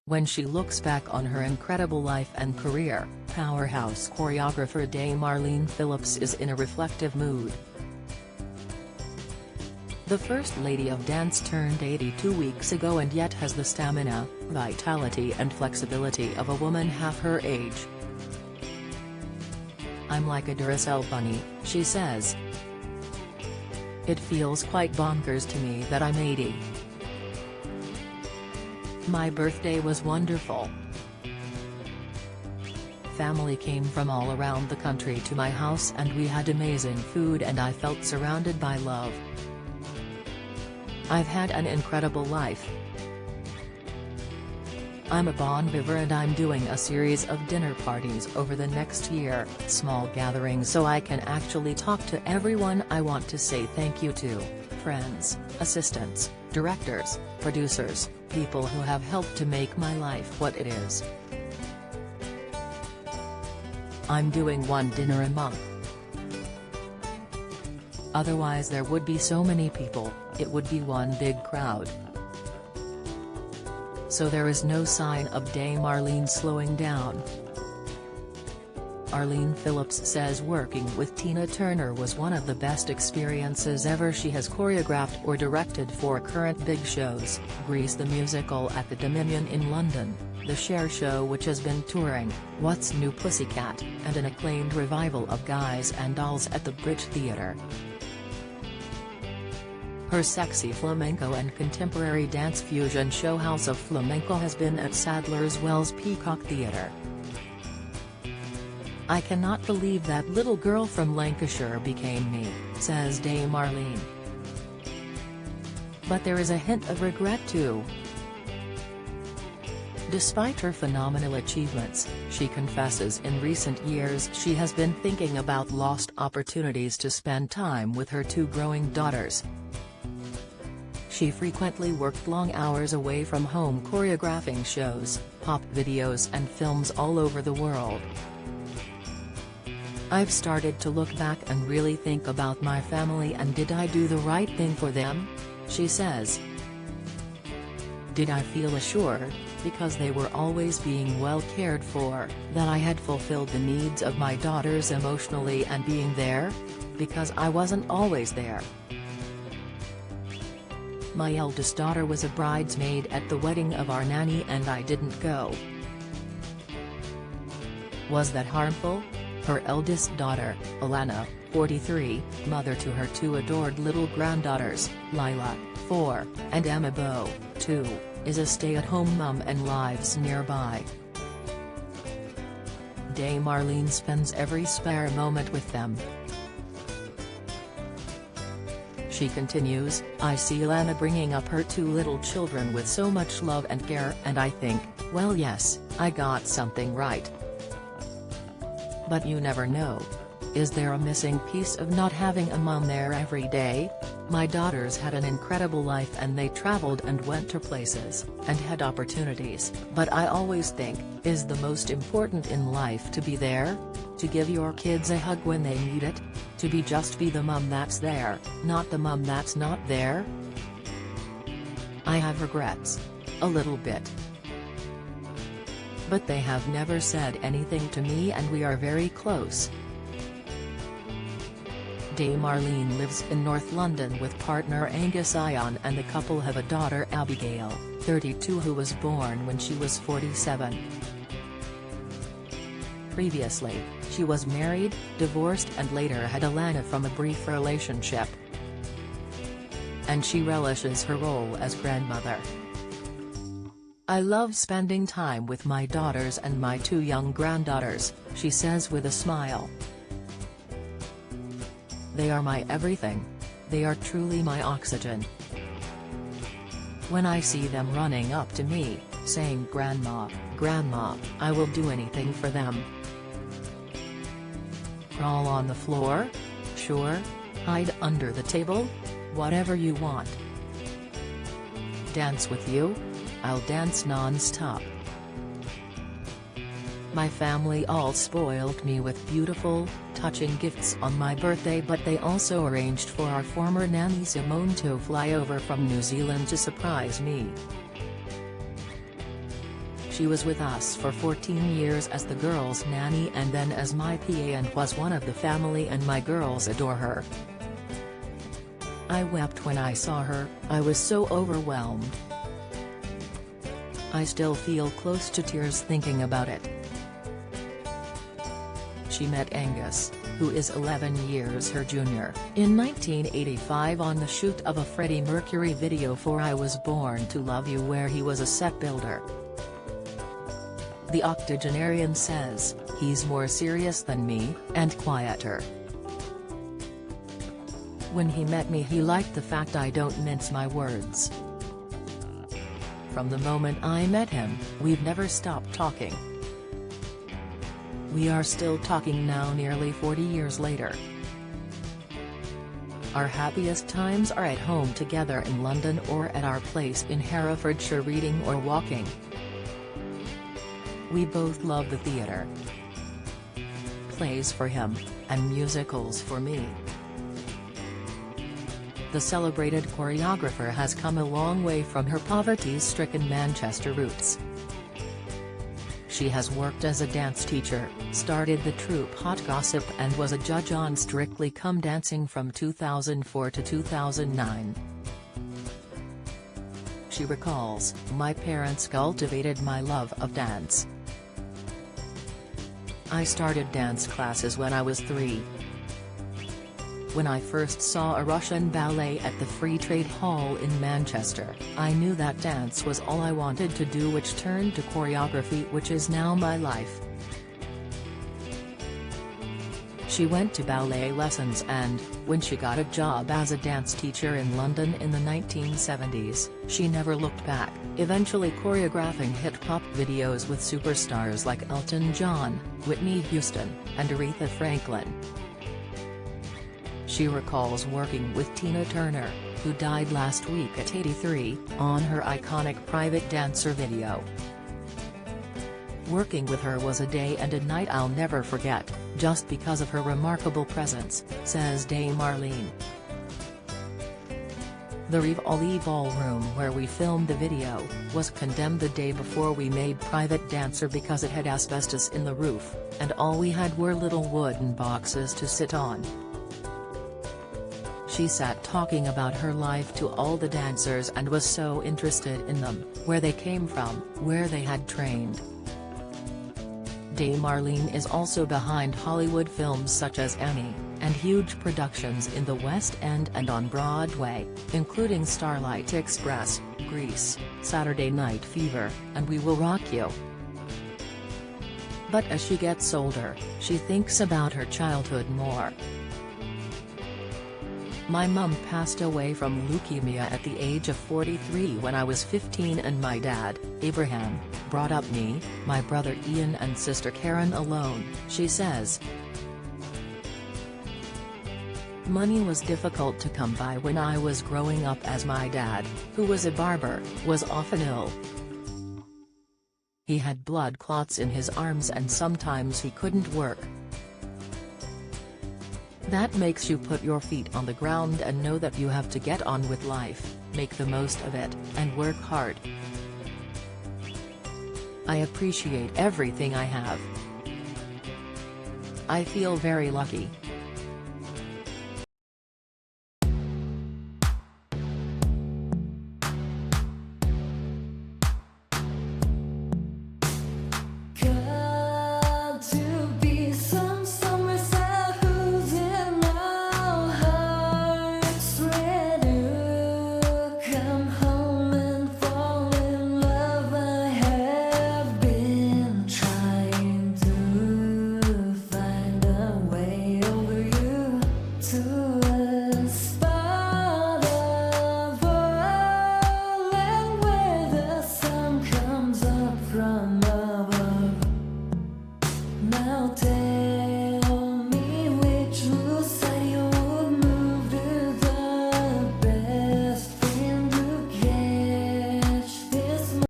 When she looks back on her incredible life and career, powerhouse choreographer Dame Arlene Phillips is in a reflective mood. The First Lady of Dance turned 82 weeks ago and yet has the stamina, vitality and flexibility of a woman half her age. "I'm like a Duracell bunny," she says. "It feels quite bonkers to me that I'm 80. My birthday was wonderful. Family came from all around the country to my house and we had amazing food and I felt surrounded by love. I've had an incredible life. I'm a bon vivant and I'm doing a series of dinner parties over the next year, small gatherings so I can actually talk to everyone I want to say thank you to, friends, assistants, directors, producers, people who have helped to make my life what it is. I'm doing one dinner a month. Otherwise there would be so many people, it would be one big crowd." So there is no sign of Dame Arlene slowing down. Arlene Phillips says working with Tina Turner was one of the best experiences ever. She has choreographed or directed for current big shows, Grease the Musical at the Dominion in London, The Cher Show which has been touring, What's New Pussycat, and an acclaimed revival of Guys and Dolls at the Bridge Theatre. Her sexy flamenco and contemporary dance fusion show House of Flamenco has been at Sadler's Wells Peacock Theatre. "I cannot believe that little girl from Lancashire became me," says Dame Arlene. "But there is a hint of regret too." Despite her phenomenal achievements, she confesses in recent years she has been thinking about lost opportunities to spend time with her two growing daughters. She frequently worked long hours away from home choreographing shows, pop videos and films all over the world. "I've started to look back and really think about my family and did I do the right thing for them?" she says. "Did I feel assured, because they were always being well cared for, that I had fulfilled the needs of my daughters emotionally and being there? Because I wasn't always there. My eldest daughter was a bridesmaid at the wedding of our nanny and I didn't go. Was that harmful?" Her eldest daughter, Alana, 43, mother to her two adored little granddaughters, Lila, 4, and Emma Beau, 2, is a stay-at-home mum and lives nearby. Dame Arlene spends every spare moment with them. She continues, "I see Alana bringing up her two little children with so much love and care and I think, well yes, I got something right. But you never know. Is there a missing piece of not having a mom there every day? My daughters had an incredible life and they traveled and went to places, and had opportunities, but I always think, is the most important in life to be there? To give your kids a hug when they need it? To be the mum that's there, not the mum that's not there? I have regrets. A little bit. But they have never said anything to me and we are very close." Dame Arlene lives in North London with partner Angus Ion and the couple have a daughter Abigail, 32 who was born when she was 47. Previously, she was married, divorced and later had Alana from a brief relationship. And she relishes her role as grandmother. "I love spending time with my daughters and my two young granddaughters," she says with a smile. "They are my everything. They are truly my oxygen. When I see them running up to me, saying 'Grandma, Grandma,' I will do anything for them. Crawl on the floor? Sure. Hide under the table? Whatever you want. Dance with you? I'll dance non-stop. My family all spoiled me with beautiful, touching gifts on my birthday, but they also arranged for our former nanny Simone to fly over from New Zealand to surprise me. She was with us for 14 years as the girls' nanny and then as my PA and was one of the family, and my girls adore her. I wept when I saw her, I was so overwhelmed. I still feel close to tears thinking about it. She met Angus, who is 11 years her junior, in 1985 on the shoot of a Freddie Mercury video for I Was Born to Love You, where he was a set builder. The octogenarian says, "He's more serious than me, and quieter. When he met me he liked the fact I don't mince my words. From the moment I met him, we've never stopped talking. We are still talking now nearly 40 years later. Our happiest times are at home together in London or at our place in Herefordshire reading or walking. We both love the theatre, plays for him, and musicals for me." The celebrated choreographer has come a long way from her poverty-stricken Manchester roots. She has worked as a dance teacher, started the troupe Hot Gossip and was a judge on Strictly Come Dancing from 2004 to 2009. She recalls, "My parents cultivated my love of dance. I started dance classes when I was 3. When I first saw a Russian ballet at the Free Trade Hall in Manchester, I knew that dance was all I wanted to do, which turned to choreography, which is now my life." She went to ballet lessons and, when she got a job as a dance teacher in London in the 1970s, she never looked back, eventually choreographing hit-pop videos with superstars like Elton John, Whitney Houston, and Aretha Franklin. She recalls working with Tina Turner, who died last week at 83, on her iconic Private Dancer video. "Working with her was a day and a night I'll never forget, just because of her remarkable presence," says Dame Arlene. The Rivoli Ballroom where we filmed the video, was condemned the day before we made Private Dancer because it had asbestos in the roof, and all we had were little wooden boxes to sit on. She sat talking about her life to all the dancers and was so interested in them, where they came from, where they had trained. Dame Arlene is also behind Hollywood films such as Annie, and huge productions in the West End and on Broadway, including Starlight Express, Grease, Saturday Night Fever, and We Will Rock You. But as she gets older, she thinks about her childhood more. "My mum passed away from leukemia at the age of 43 when I was 15, and my dad, Abraham, brought up me, my brother Ian and sister Karen alone," she says. "Money was difficult to come by when I was growing up, as my dad, who was a barber, was often ill. He had blood clots in his arms and sometimes he couldn't work. That makes you put your feet on the ground and know that you have to get on with life, make the most of it, and work hard. I appreciate everything I have. I feel very lucky."